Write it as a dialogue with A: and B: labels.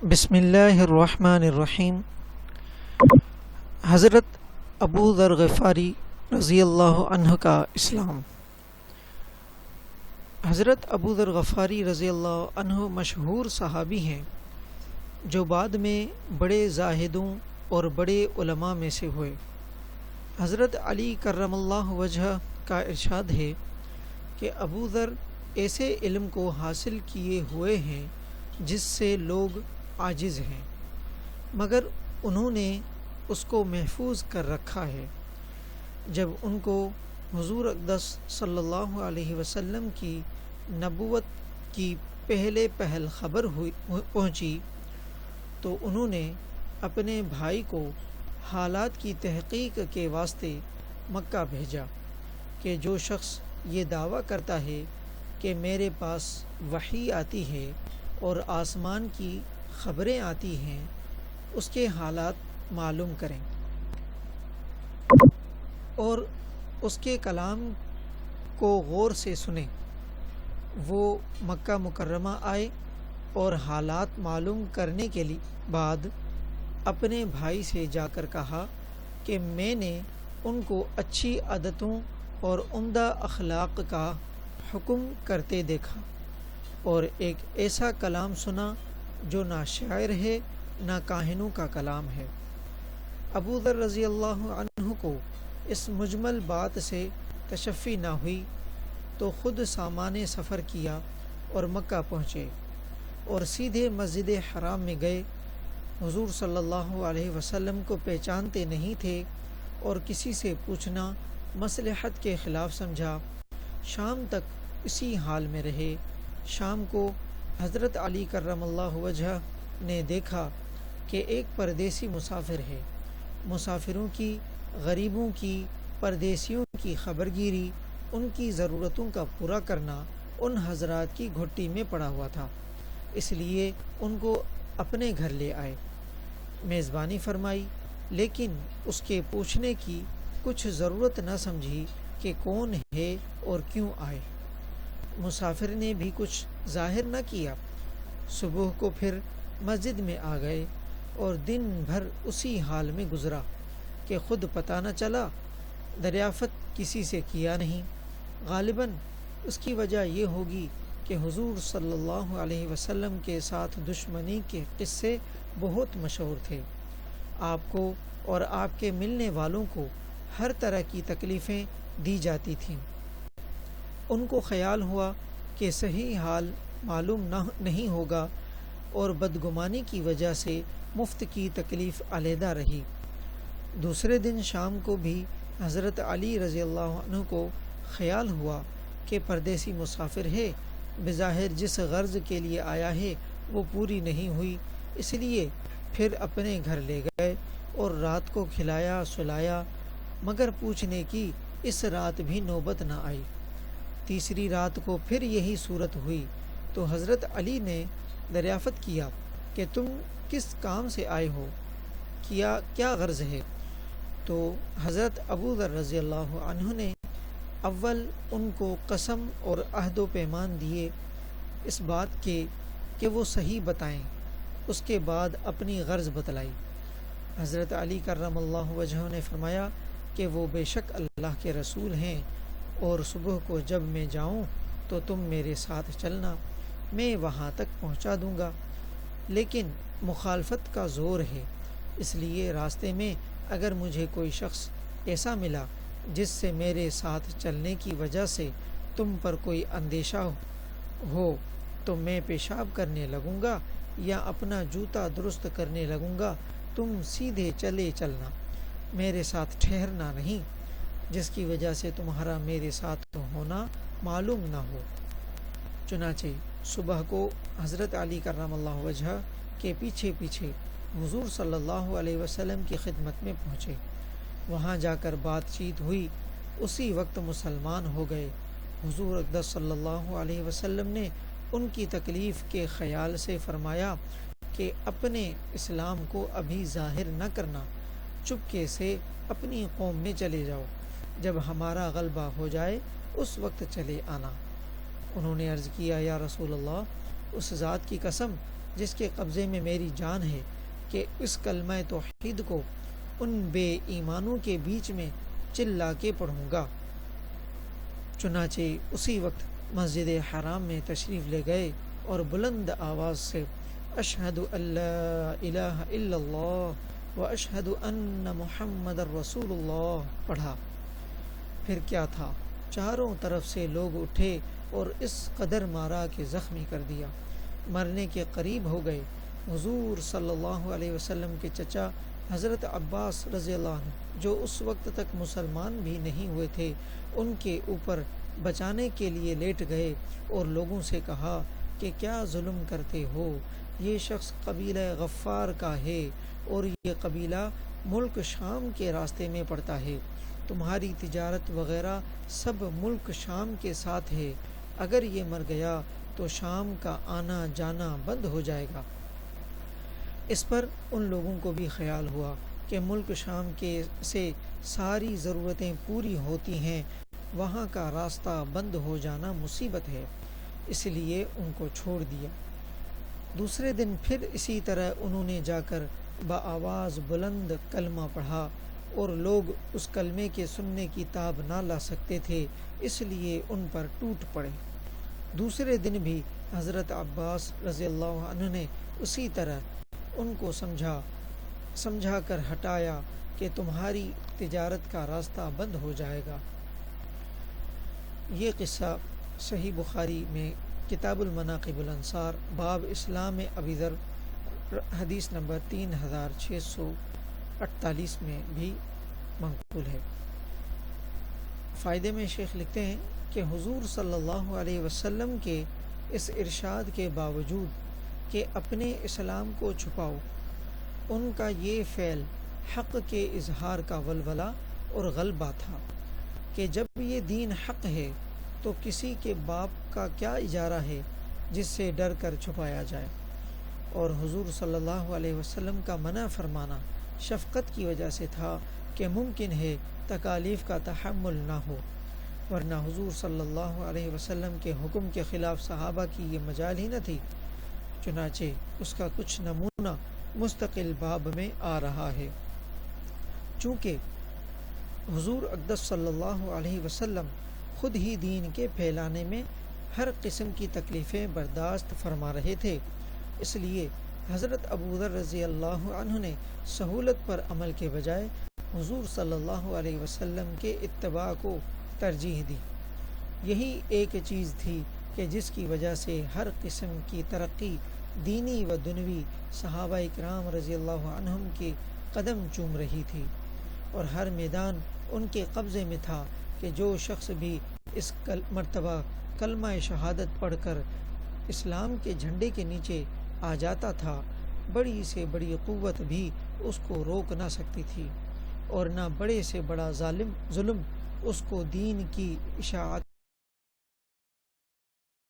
A: بسم اللہ الرحمن الرحیم۔ حضرت ابو ذر غفاری رضی اللہ عنہ کا اسلام۔ حضرت ابو ذر غفاری رضی اللہ عنہ مشہور صحابی ہیں جو بعد میں بڑے زاہدوں اور بڑے علماء میں سے ہوئے۔ حضرت علی کرم اللہ وجہ کا ارشاد ہے کہ ابو ذر ایسے علم کو حاصل کیے ہوئے ہیں جس سے لوگ عاجز ہیں، مگر انہوں نے اس کو محفوظ کر رکھا ہے۔ جب ان کو حضور اقدس صلی اللہ علیہ وسلم کی نبوت کی پہل خبر پہنچی تو انہوں نے اپنے بھائی کو حالات کی تحقیق کے واسطے مکہ بھیجا کہ جو شخص یہ دعویٰ کرتا ہے کہ میرے پاس وحی آتی ہے اور آسمان کی خبریں آتی ہیں، اس کے حالات معلوم کریں اور اس کے کلام کو غور سے سنیں۔ وہ مکہ مکرمہ آئے اور حالات معلوم کرنے کے بعد اپنے بھائی سے جا کر کہا کہ میں نے ان کو اچھی عادتوں اور عمدہ اخلاق کا حکم کرتے دیکھا اور ایک ایسا کلام سنا جو نہ شاعر ہے نہ کاہنوں کا کلام ہے۔ ابو ذر رضی اللہ عنہ کو اس مجمل بات سے تشفی نہ ہوئی تو خود سامان سفر کیا اور مکہ پہنچے اور سیدھے مسجد حرام میں گئے۔ حضور صلی اللہ علیہ وسلم کو پہچانتے نہیں تھے اور کسی سے پوچھنا مصلحت کے خلاف سمجھا۔ شام تک اسی حال میں رہے۔ شام کو حضرت علی کرم اللہ وجہ نے دیکھا کہ ایک پردیسی مسافر ہے۔ مسافروں کی، غریبوں کی، پردیسیوں کی خبرگیری، ان کی ضرورتوں کا پورا کرنا ان حضرات کی گھٹی میں پڑا ہوا تھا، اس لیے ان کو اپنے گھر لے آئے، میزبانی فرمائی، لیکن اس کے پوچھنے کی کچھ ضرورت نہ سمجھی کہ کون ہے اور کیوں آئے۔ مسافر نے بھی کچھ ظاہر نہ کیا۔ صبح کو پھر مسجد میں آ گئے اور دن بھر اسی حال میں گزرا کہ خود پتہ نہ چلا، دریافت کسی سے کیا نہیں۔ غالباً اس کی وجہ یہ ہوگی کہ حضور صلی اللہ علیہ وسلم کے ساتھ دشمنی کے قصے بہت مشہور تھے۔ آپ کو اور آپ کے ملنے والوں کو ہر طرح کی تکلیفیں دی جاتی تھیں۔ ان کو خیال ہوا کہ صحیح حال معلوم نہیں ہوگا اور بدگمانی کی وجہ سے مفت کی تکلیف علیحدہ رہی۔ دوسرے دن شام کو بھی حضرت علی رضی اللہ عنہ کو خیال ہوا کہ پردیسی مسافر ہے، بظاہر جس غرض کے لیے آیا ہے وہ پوری نہیں ہوئی، اس لیے پھر اپنے گھر لے گئے اور رات کو کھلایا سلایا، مگر پوچھنے کی اس رات بھی نوبت نہ آئی۔ تیسری رات کو پھر یہی صورت ہوئی تو حضرت علی نے دریافت کیا کہ تم کس کام سے آئے ہو، کیا غرض ہے؟ تو حضرت ابو ذر رضی اللہ عنہ نے اول ان کو قسم اور عہد و پیمان دیے اس بات کے کہ وہ صحیح بتائیں، اس کے بعد اپنی غرض بتلائی۔ حضرت علی کرم اللہ وجہ نے فرمایا کہ وہ بے شک اللہ کے رسول ہیں اور صبح کو جب میں جاؤں تو تم میرے ساتھ چلنا، میں وہاں تک پہنچا دوں گا، لیکن مخالفت کا زور ہے، اس لیے راستے میں اگر مجھے کوئی شخص ایسا ملا جس سے میرے ساتھ چلنے کی وجہ سے تم پر کوئی اندیشہ ہو تو میں پیشاب کرنے لگوں گا یا اپنا جوتا درست کرنے لگوں گا، تم سیدھے چلے چلنا، میرے ساتھ ٹھہرنا نہیں، جس کی وجہ سے تمہارا میرے ساتھ ہونا معلوم نہ ہو۔ چنانچہ صبح کو حضرت علی کرم اللہ وجہ کے پیچھے پیچھے حضور صلی اللہ علیہ وسلم کی خدمت میں پہنچے۔ وہاں جا کر بات چیت ہوئی، اسی وقت مسلمان ہو گئے۔ حضور اقدس صلی اللہ علیہ وسلم نے ان کی تکلیف کے خیال سے فرمایا کہ اپنے اسلام کو ابھی ظاہر نہ کرنا، چپکے سے اپنی قوم میں چلے جاؤ، جب ہمارا غلبہ ہو جائے اس وقت چلے آنا۔ انہوں نے عرض کیا، یا رسول اللہ، اس ذات کی قسم جس کے قبضے میں میری جان ہے کہ اس کلمہ توحید کو ان بے ایمانوں کے بیچ میں چلا کے پڑھوں گا۔ چنانچہ اسی وقت مسجد حرام میں تشریف لے گئے اور بلند آواز سے اشہد ان لا الہ الا اللہ و اشہد ان محمد رسول اللہ پڑھا۔ پھر کیا تھا، چاروں طرف سے لوگ اٹھے اور اس قدر مارا کہ زخمی کر دیا، مرنے کے قریب ہو گئے۔ حضور صلی اللہ علیہ وسلم کے چچا حضرت عباس رضی اللہ عنہ جو اس وقت تک مسلمان بھی نہیں ہوئے تھے، ان کے اوپر بچانے کے لیے لیٹ گئے اور لوگوں سے کہا کہ کیا ظلم کرتے ہو، یہ شخص قبیلہ غفار کا ہے اور یہ قبیلہ ملک شام کے راستے میں پڑتا ہے، تمہاری تجارت وغیرہ سب ملک شام کے ساتھ ہے، اگر یہ مر گیا تو شام کا آنا جانا بند ہو جائے گا۔ اس پر ان لوگوں کو بھی خیال ہوا کہ ملک شام کے سے ساری ضرورتیں پوری ہوتی ہیں، وہاں کا راستہ بند ہو جانا مصیبت ہے، اس لیے ان کو چھوڑ دیا۔ دوسرے دن پھر اسی طرح انہوں نے جا کر بآواز بلند کلمہ پڑھا اور لوگ اس کلمے کے سننے کی تاب نہ لا سکتے تھے، اس لیے ان پر ٹوٹ پڑے۔ دوسرے دن بھی حضرت عباس رضی اللہ عنہ نے اسی طرح ان کو سمجھا کر ہٹایا کہ تمہاری تجارت کا راستہ بند ہو جائے گا۔ یہ قصہ صحیح بخاری میں کتاب المناقب الانصار باب اسلام ابی ذر حدیث نمبر 3648 میں بھی منقول ہے۔ فائدے میں شیخ لکھتے ہیں کہ حضور صلی اللہ علیہ وسلم کے اس ارشاد کے باوجود کہ اپنے اسلام کو چھپاؤ، ان کا یہ فعل حق کے اظہار کا ولولہ اور غلبہ تھا کہ جب یہ دین حق ہے تو کسی کے باپ کا کیا اجارہ ہے جس سے ڈر کر چھپایا جائے، اور حضور صلی اللہ علیہ وسلم کا منع فرمانا شفقت کی وجہ سے تھا کہ ممکن ہے تکالیف کا تحمل نہ ہو، ورنہ حضور صلی اللہ علیہ وسلم کے حکم کے خلاف صحابہ کی یہ مجال ہی نہ تھی۔ چنانچہ اس کا کچھ نمونہ مستقل باب میں آ رہا ہے۔ چونکہ حضور اقدس صلی اللہ علیہ وسلم خود ہی دین کے پھیلانے میں ہر قسم کی تکلیفیں برداشت فرما رہے تھے، اس لیے حضرت ابو ذر رضی اللہ عنہ نے سہولت پر عمل کے بجائے حضور صلی اللہ علیہ وسلم کے اتباع کو ترجیح دی۔ یہی ایک چیز تھی کہ جس کی وجہ سے ہر قسم کی ترقی دینی و دنوی صحابہ اکرام رضی اللہ عنہم کے قدم چوم رہی تھی، اور ہر میدان ان کے قبضے میں تھا کہ جو شخص بھی اس مرتبہ کلمہ شہادت پڑھ کر اسلام کے جھنڈے کے نیچے آ جاتا تھا، بڑی سے بڑی قوت بھی اس کو روک نہ سکتی تھی، اور نہ بڑے سے بڑا ظلم اس کو دین کی اشاعت